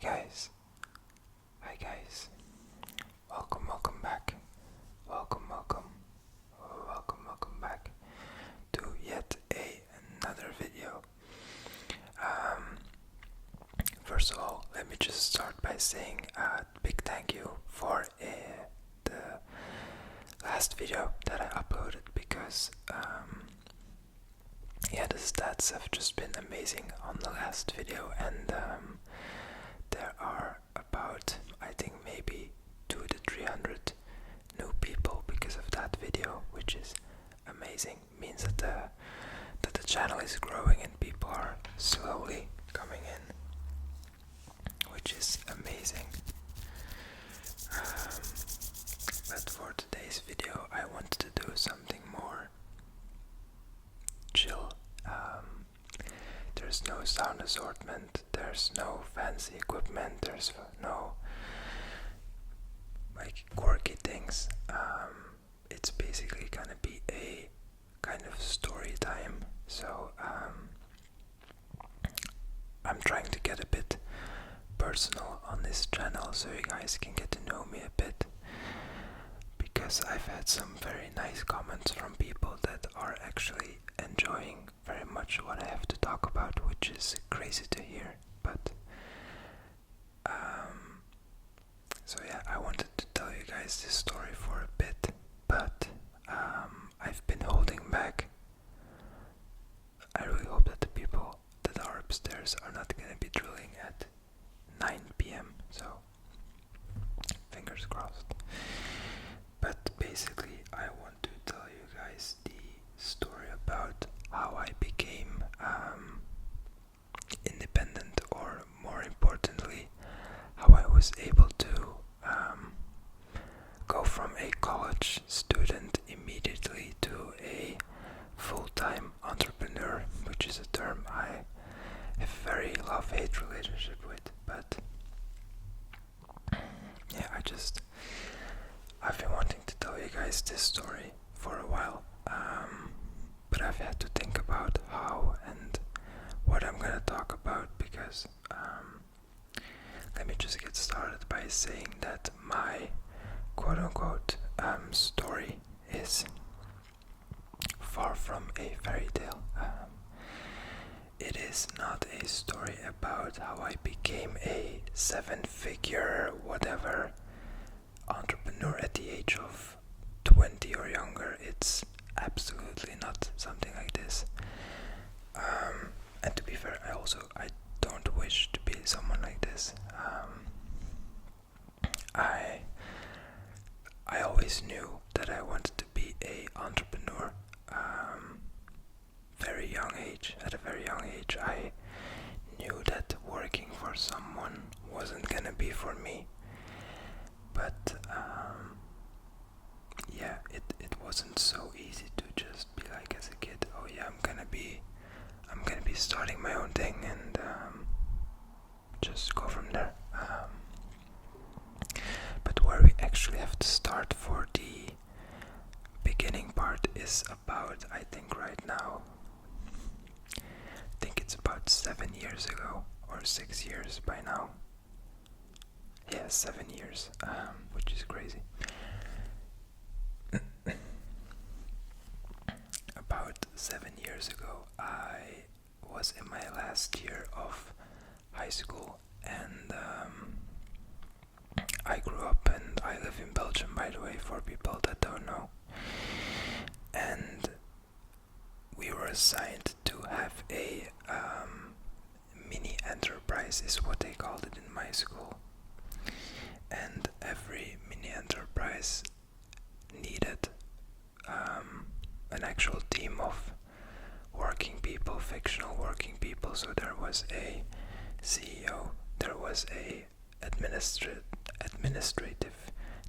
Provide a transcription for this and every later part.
guys. Hi guys. Welcome back. Welcome back to yet another video. First of all, let me just start by saying a big thank you for the last video that I uploaded because the stats have just been amazing on the last video, and there are about, I think, maybe 200 to 300 new people because of that video, which is amazing. It means that the channel is growing and people are slowly coming in, which is amazing. But for today's video, I wanted to do something more chill. There's no sound assortment, there's no fancy equipment, there's no quirky things. It's basically gonna be a kind of story time. So I'm trying to get a bit personal on this channel so you guys can get to know me a bit, because I've had some very nice comments from people that are actually enjoying very much what I have to talk about, which is crazy to hear. But I wanted to tell you guys this story for a bit, but I've been holding back. I really hope that the people that are upstairs are not going to be drilling at 9 p.m. So fingers crossed. But basically, I want to tell you guys the story about how I became independent, or more importantly, how I was able to go from a college student immediately to a full-time entrepreneur, which is a term I have a very love-hate relationship with. But I've been wanting to tell you guys this story for a while, but I've had to think about how and what I'm gonna talk about, because let me just get started by saying that my quote-unquote story is far from a fairy tale. It is not a story about how I became a 7-figure whatever entrepreneur at the age of 20 or younger. It's absolutely not something like this. And to be fair, I don't wish to be someone like this. I always knew that I wanted to be a entrepreneur. At a very young age, I knew that working for someone wasn't gonna be for me. But it wasn't so easy to just be like, as a kid, oh yeah, I'm gonna be starting my own thing and just go from there. But where we actually have to start for the beginning part is about, I think right now, it's about 7 years ago, or 6 years by now. Yeah, 7 years, which is crazy. About 7 years ago, I was in my last year of high school, and I grew up, and I live in Belgium, by the way, for people that don't know. And we were assigned to have a mini enterprise, is what they called it in my school. And every mini enterprise needed an actual team of working people, fictional working people. So there was a CEO, there was a administrative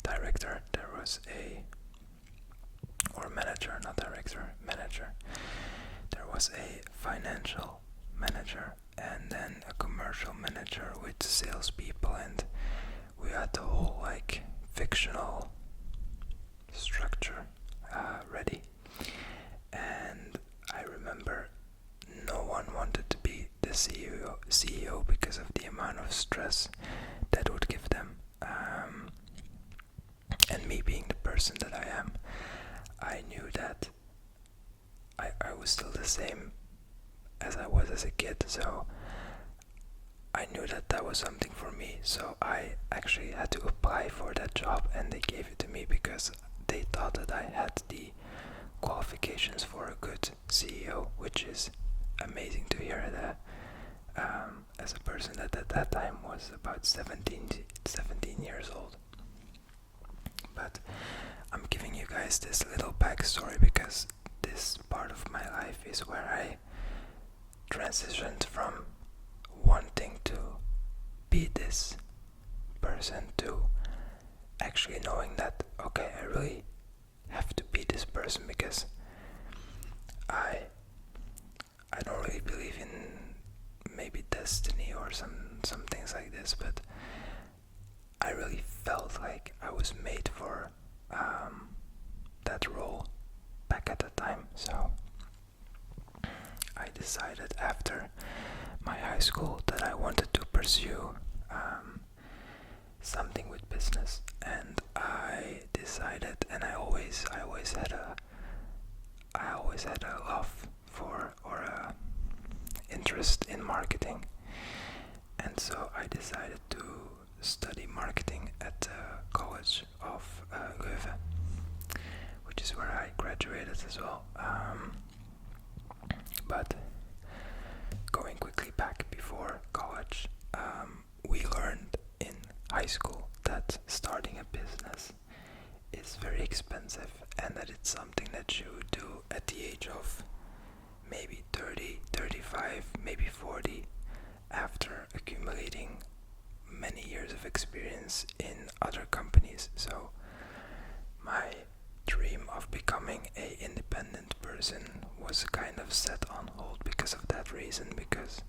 director, there was manager, there was a financial manager, and then a commercial manager with salespeople, and we had the whole fictional structure ready. And I remember no one wanted to be the CEO because of the amount of of stress that would give them. And me being the person that I am, I knew that I was still the same as I was as a kid, so I knew that that was something for me. So I actually had to apply for that job, and they gave it to me because they thought that I had the qualifications for a good CEO, which is amazing to hear that as a person that at that time was about 17 years old. But I'm giving you guys this little backstory because this part of my life is where I transitioned from wanting to be this person to actually knowing that, okay, I really have to be this person because I don't really believe in maybe destiny or some things like this, but I really felt like I was made for that role back at the time. So I decided after my high school that I wanted to pursue something with business, and I decided, and I always had a love for or a interest in marketing, and so I decided to study marketing at the College of Leuven, which is where I graduated as well. But going quickly back before college, we learned in high school that starting a business is very expensive and that it's something that you do at the age of maybe 30, 35, maybe 40, after accumulating many years of experience in other companies. So my dream of becoming an independent person was kind of set on hold because of that reason, because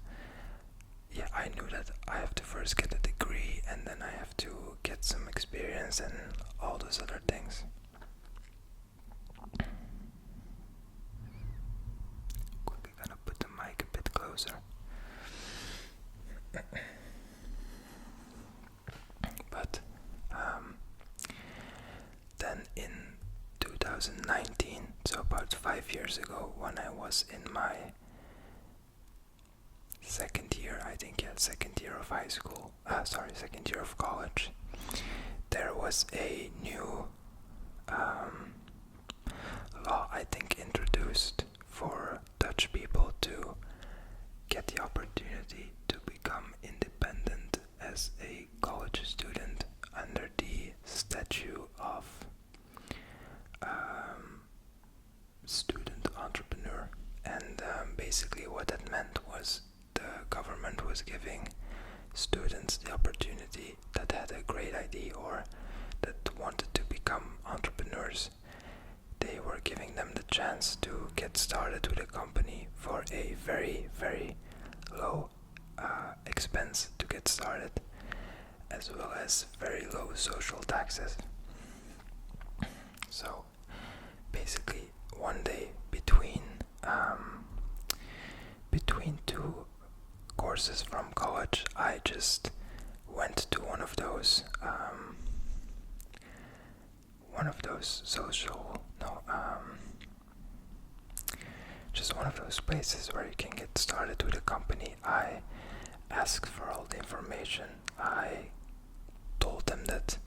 I knew that I have to first get a degree and then I have to get some experience and all those other things. Quickly gonna put the mic a bit closer. But then in 2019, so about 5 years ago, when I was in my second year of high school, second year of college, there was a new law, I think, introduced for Dutch people to get the opportunity to become independent as a college student under the statute of student entrepreneur. And basically what that meant was the government was giving students the opportunity that had a great idea or that wanted to become entrepreneurs. They were giving them the chance to get started with a company for a very, very low expense to get started, as well as very low social taxes. So basically one day between two courses from college, I just went to one of those just one of those places where you can get started with a company. I asked for all the information. I told them that,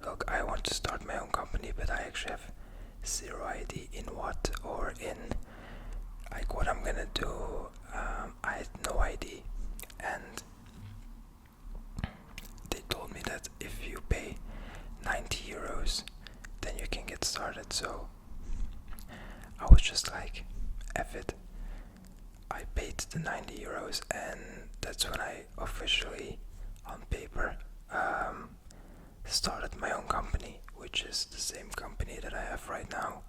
look, I want to start my own company, but I actually have zero idea in what or in like what I'm gonna do. I had no idea, and they told me that if you pay 90 euros, then you can get started. So I was just like, F it. I paid the 90 euros, and that's when I officially, on paper, started my own company, which is the same company that I have right now.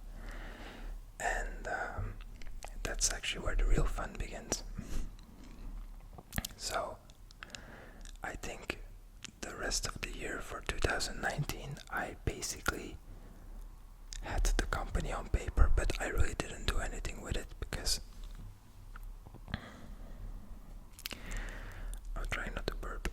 And that's actually where the real fun begins. So I think the rest of the year for 2019, I basically had the company on paper, but I really didn't do anything with it because I'm trying not to burp.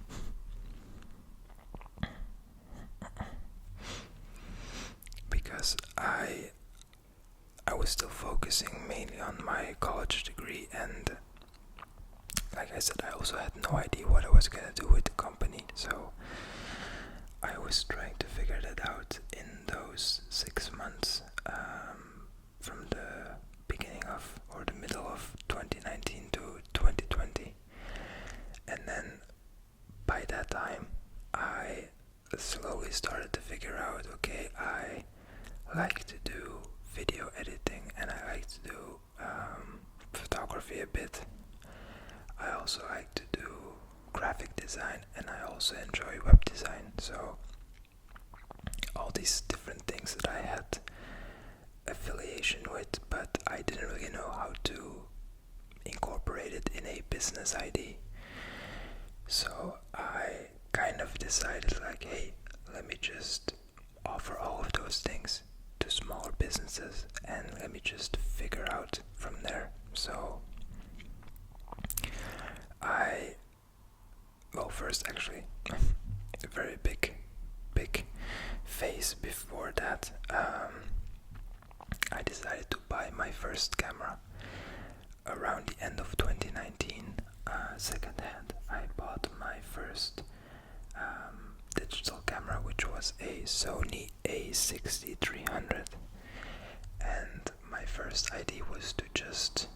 focusing mainly on my college degree, and like I said, I also had no idea what I was gonna do with the company, so I was trying to figure that out in those 6 months, from the beginning of, or the middle of 2019 to 2020. And then by that time I slowly started to figure out, okay, I like to do video editing and I like to do photography a bit. I also like to do graphic design and I also enjoy web design. So all these different things that I had affiliation with, but I didn't really know how to incorporate it in a business ID. So I kind of decided, like, hey, let me just offer all of those things to smaller businesses and let me just figure out from there. So first actually, a very big phase before that, I decided to buy my first camera around the end of 2019, second hand. I bought my first digital camera, which was a Sony A6300, and my first idea was to just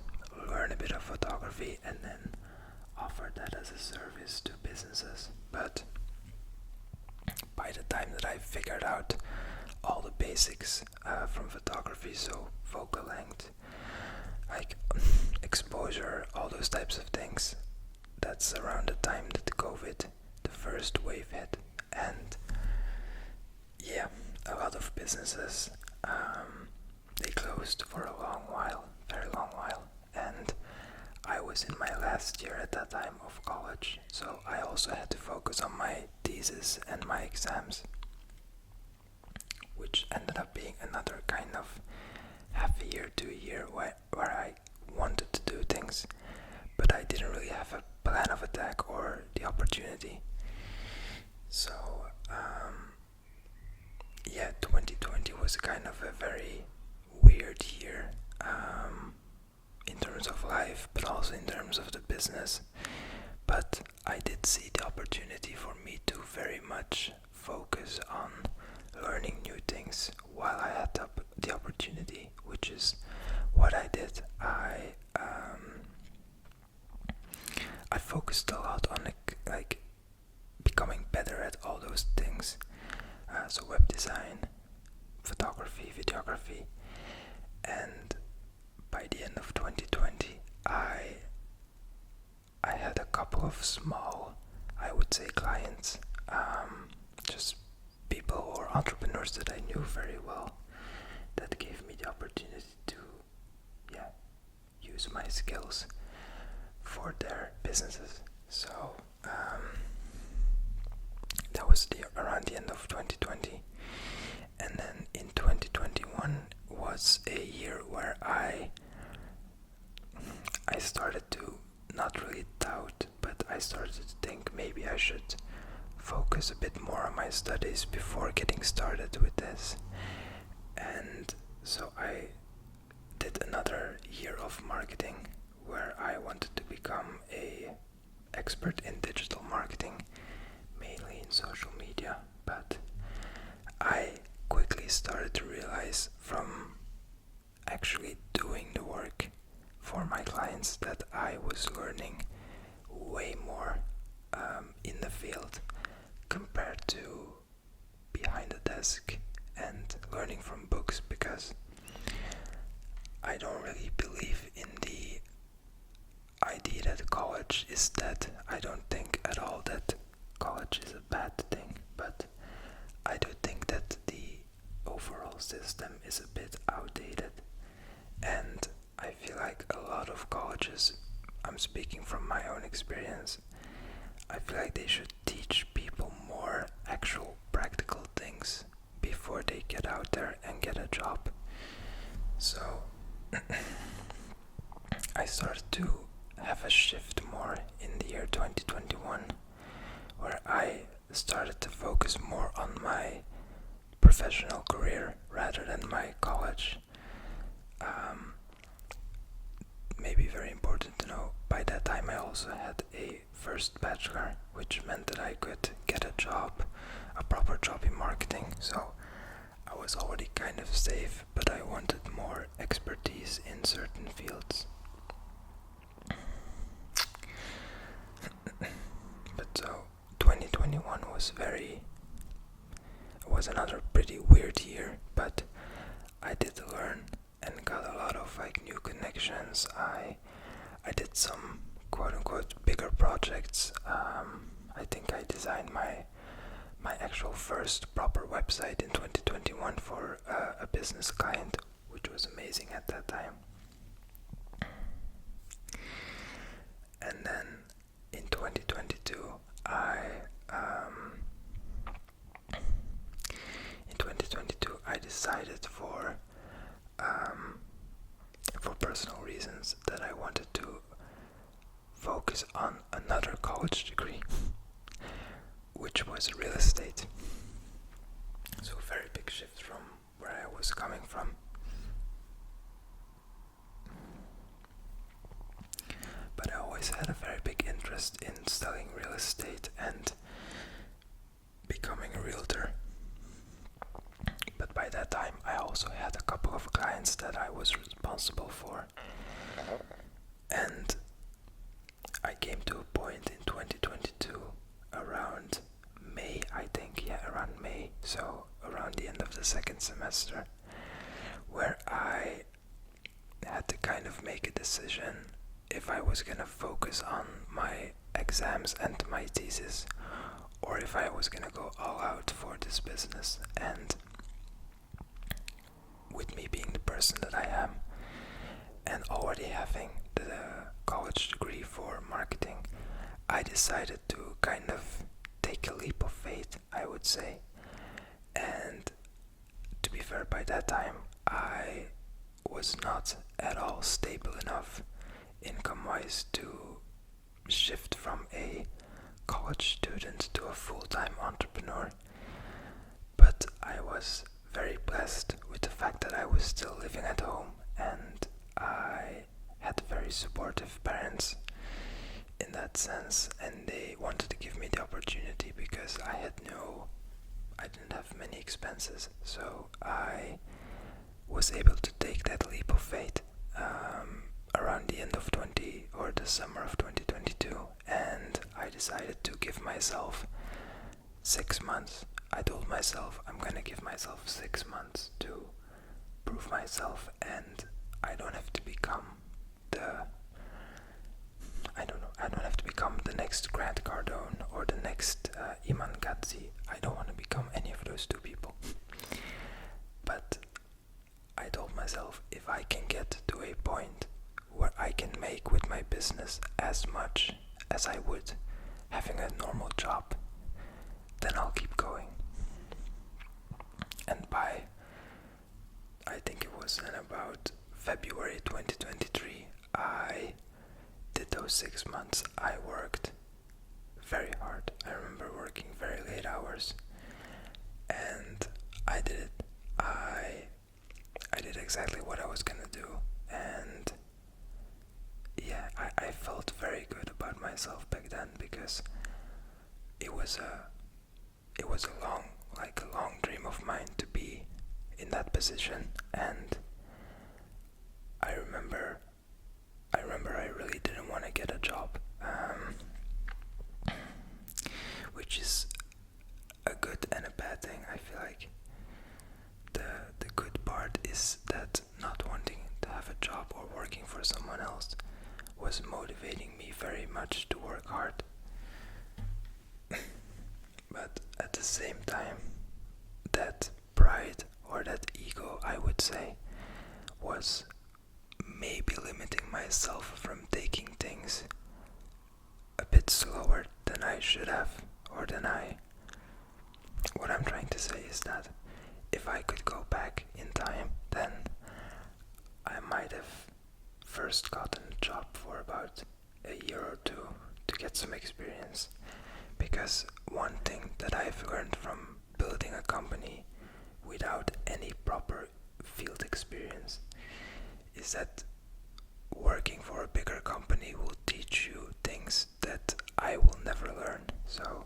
learn a bit of photography and then offer that as a service to businesses. But by the time that I figured out all the basics from photography, so focal length, like exposure, all those types of things, that's around the time that COVID, the first wave hit. And yeah, a lot of businesses, they closed for a long while, very long while, and I was in my last year at that time of college, so I also had to focus on my thesis and my exams, which ended up being another kind of half a year to a year where I wanted to do things, but I didn't really have a plan of attack or the opportunity. So yeah, 2020 was kind of a very weird year, in terms of life, but also in terms of the business. But I did see the opportunity for me to very much focus on learning new things while I had the opportunity, which is what I did. I focused a lot on like becoming better at all those things. So web design, photography, videography, and by the end of 2020, I had a couple of small, I would say, clients, just people or entrepreneurs that I knew very well, that gave me the opportunity to, use my skills for their businesses. So that was around the end of 2020, and then in 2021 was a year where I started to not really doubt, but I started to think maybe I should focus a bit more on my studies before getting started with this. And so I did another year of marketing where I wanted to become a expert in digital marketing, mainly in social media. But I quickly started to realize from actually doing the work for my clients that I was learning way more in the field compared to behind the desk and learning from books, because I don't really believe in the idea that college is dead. I don't think at all that college is a bad thing, but I do think that the overall system is a bit outdated, and I feel like a lot of colleges, I'm speaking from my own experience, I feel like they should teach people more actual practical things before they get out there and get a job. So I started to have a shift more in the year 2021, where I started to focus more on my professional career rather than my college. that time I also had a first bachelor, which meant that I could get a job, a proper job in marketing. So I was already kind of safe, but I wanted more expertise in certain fields. But so 2021 was another pretty weird year, but I did learn and got a lot of like new connections. I did some quote unquote bigger projects. I think I designed my actual first proper website in 2021 for a business client, which was amazing at that time. And then in 2022 I decided for personal reasons that I wanted to focus on another college degree, which was real estate. So a very big shift from where I was coming from. But I always had a very big interest in studying real estate and becoming a realtor. But by that time I also had a couple of clients that I was responsible for. And I came to a point in 2022 around May, around May, so around the end of the second semester, where I had to kind of make a decision if I was gonna focus on my exams and my thesis, or if I was gonna go all out for this business. And with me being the person that I am, and already having the college degree for marketing, I decided to kind of take a leap of faith, I would say. And to be fair, by that time I was not at all stable enough income-wise to shift from a college student to a full-time entrepreneur. But I was very blessed with the fact that I was still living at home, and I had very supportive parents in that sense, and they wanted to give me the opportunity because I didn't have many expenses, so I was able to take that leap of faith around the end of the summer of 2022, and I decided to give myself 6 months. I told myself I'm gonna give myself 6 months to prove myself, and I don't have to become the next Grant Cardone or the next Iman Gadzhi. I don't want to become any of those two people. But I told myself, if I can get to a point where I can make with my business as much as I would having a normal job, then I'll keep going. And by, I think it was in about February 2023, I did those 6 months. I worked very hard. I remember working very late hours, and I did it. I did exactly what I was gonna do, and yeah, I felt very good about myself back then, because it was a long dream of mine to be in that position. And I remember I really didn't want to get a job, which is a good and a bad thing. I feel like the good part is that not wanting to have a job or working for someone else was motivating me very much to work hard. But at the same time, that pride or that ego, I would say, was maybe limiting myself from taking things a bit slower than I should have, or than what I'm trying to say is that if I could go back in time, then I might have first gotten a job for about a year or two to get some experience. Because one thing that I've learned from building a company without any proper field experience is that working for a bigger company will teach teach you things that I will never learn. So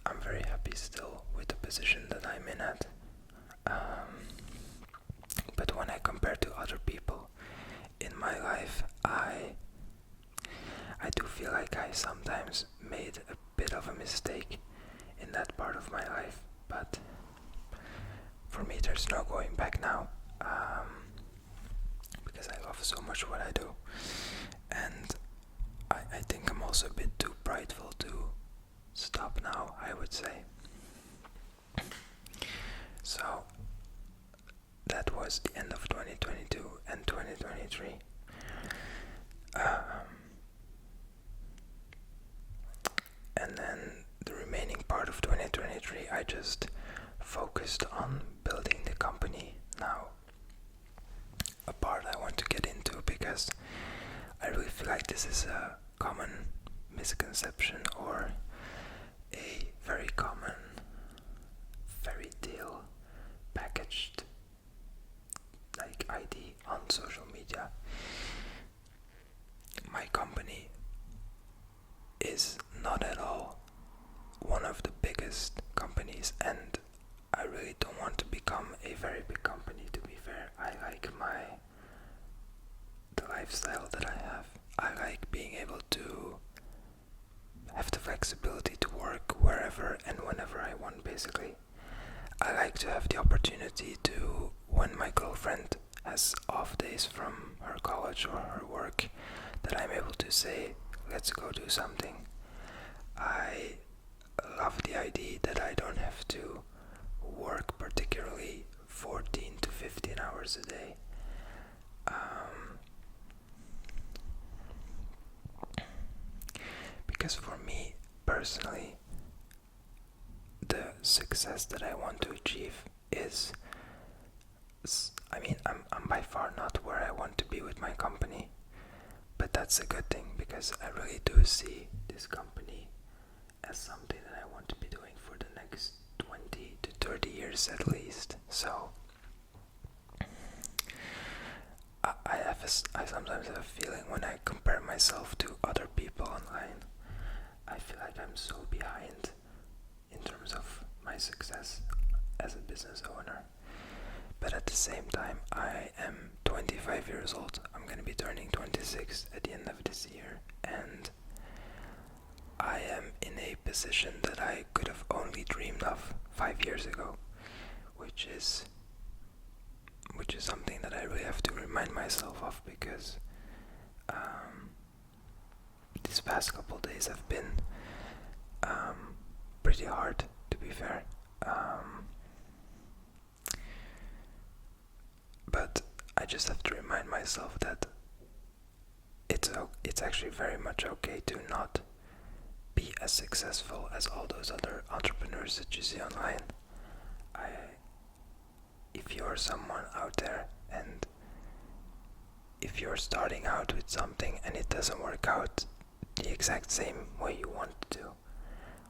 I'm very happy still with the position that I'm in at. But when I compare to other people in my life, I do feel like I sometimes made a bit of a mistake in that part of my life. But for me, there's no going back now, because I love so much what I do. And I think I'm also a bit too prideful to stop now, I would say. So that was the end of 2022 and 2023. And then the remaining part of 2023, I just focused on building the company. Now, a part I want to get into because I really feel like this is a common misconception or a very common fairy tale packaged like ID on social media. My company is not at all one of the biggest companies, and I really don't want to become a very big company, to be fair. I like the lifestyle that I have. I like being able to have the flexibility to work wherever and whenever I want, basically. I like to have the opportunity to, when my girlfriend has off days from her college or her work, that I'm able to say, let's go do something. I love the idea that I don't have to work particularly 14 to 15 hours a day. Because for me personally, the success that I want to achieve is, I'm by far not where I want to be with my company, but that's a good thing because I really do see this company as something that I want to be doing for the next 20 to 30 years at least. So I sometimes have a feeling when I compare myself to other people online, I feel like I'm so behind in terms of my success as a business owner. But at the same time, I am 25 years old. I'm going to be turning 26 at the end of this year, and I am in a position that I could have only dreamed of 5 years ago, which is something that I really have to remind myself of, because these past couple days have been pretty hard, to be fair. But I just have to remind myself that it's actually very much okay to not be as successful as all those other entrepreneurs that you see online. If you're someone out there, and if you're starting out with something and it doesn't work out the exact same way you want it to,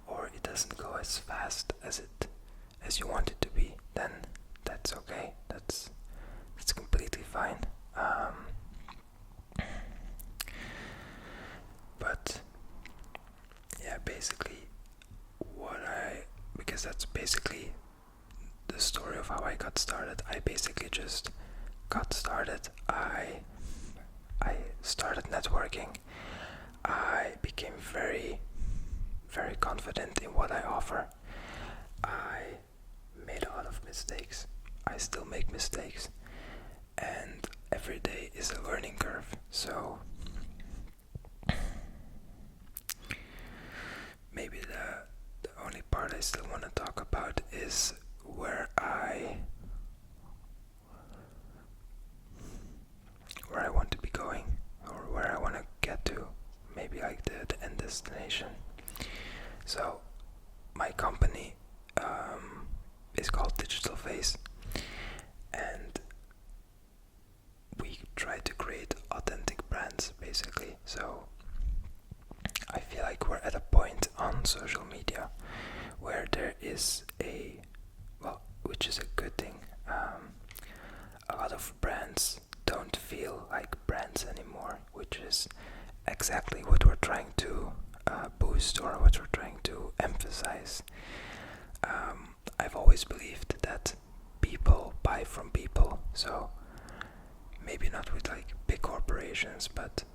or it doesn't go as fast as you want it to be, then that's okay. That's completely fine. But yeah, basically because that's basically the story of how I got started. I basically just got started. I started networking. I became very, very confident in what I offer. I made a lot of mistakes. I still make mistakes. And every day is a learning curve. So maybe the only part I still want to talk about is where I want to be going, or where I want to get to, maybe like the end destination. So my company is called Digital Face, and we try to create authentic brands, basically. So I feel like we're at a point on social media where there is which is a good thing. A lot of brands don't feel like brands anymore, which is emphasize. I've always believed that people buy from people, so maybe not with like big corporations, but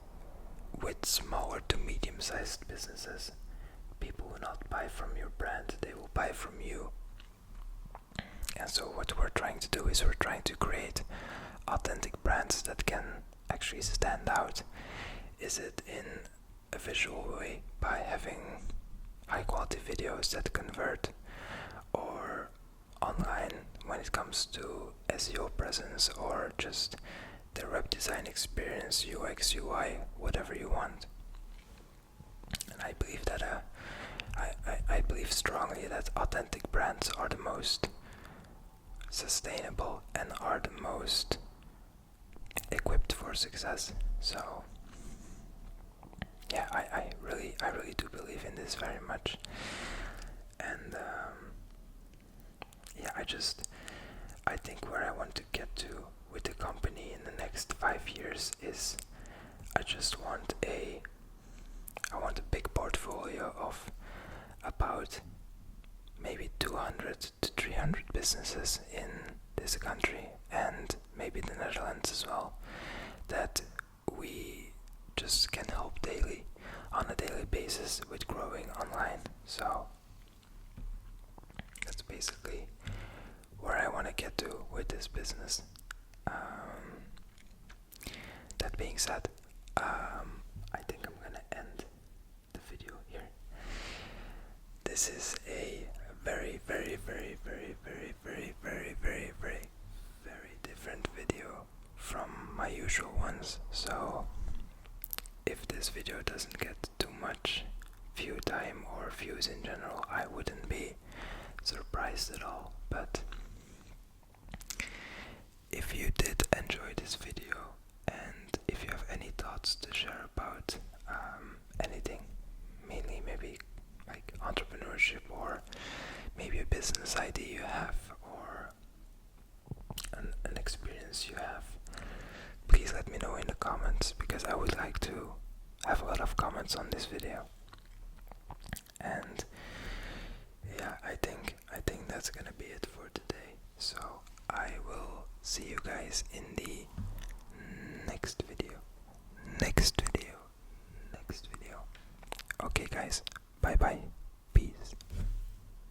with smaller to medium-sized businesses. People will not buy from your brand, they will buy from you. And so what we're trying to do is we're trying to create authentic brands that can actually stand out. Is it in a visual way by having high quality videos that convert, or online when it comes to SEO presence, or just the web design experience, UX, UI, whatever you want. And I believe that I believe strongly that authentic brands are the most sustainable and are the most equipped for success. So yeah, I really do believe in this very much. And yeah, I think where I want to get to with the company in the next 5 years is I want a big portfolio of about maybe 200 to 300 businesses in this country and maybe the Netherlands as well, that we just can help on a daily basis with growing online. So that's basically where I want to get to with this business. That being said, I think I'm gonna end the video here. This is a very different video from my usual ones, so if this video doesn't get too much view time or views in general, I wouldn't be surprised at all. But if you did enjoy this video, and if you have any thoughts to share about anything, mainly maybe like entrepreneurship, or maybe a business idea you have, or an experience you have, please let me know in the comments, because I would like to have a lot of comments on this video. And yeah, I think that's gonna be it for today. So I will see you guys in the next video. Okay guys, bye bye.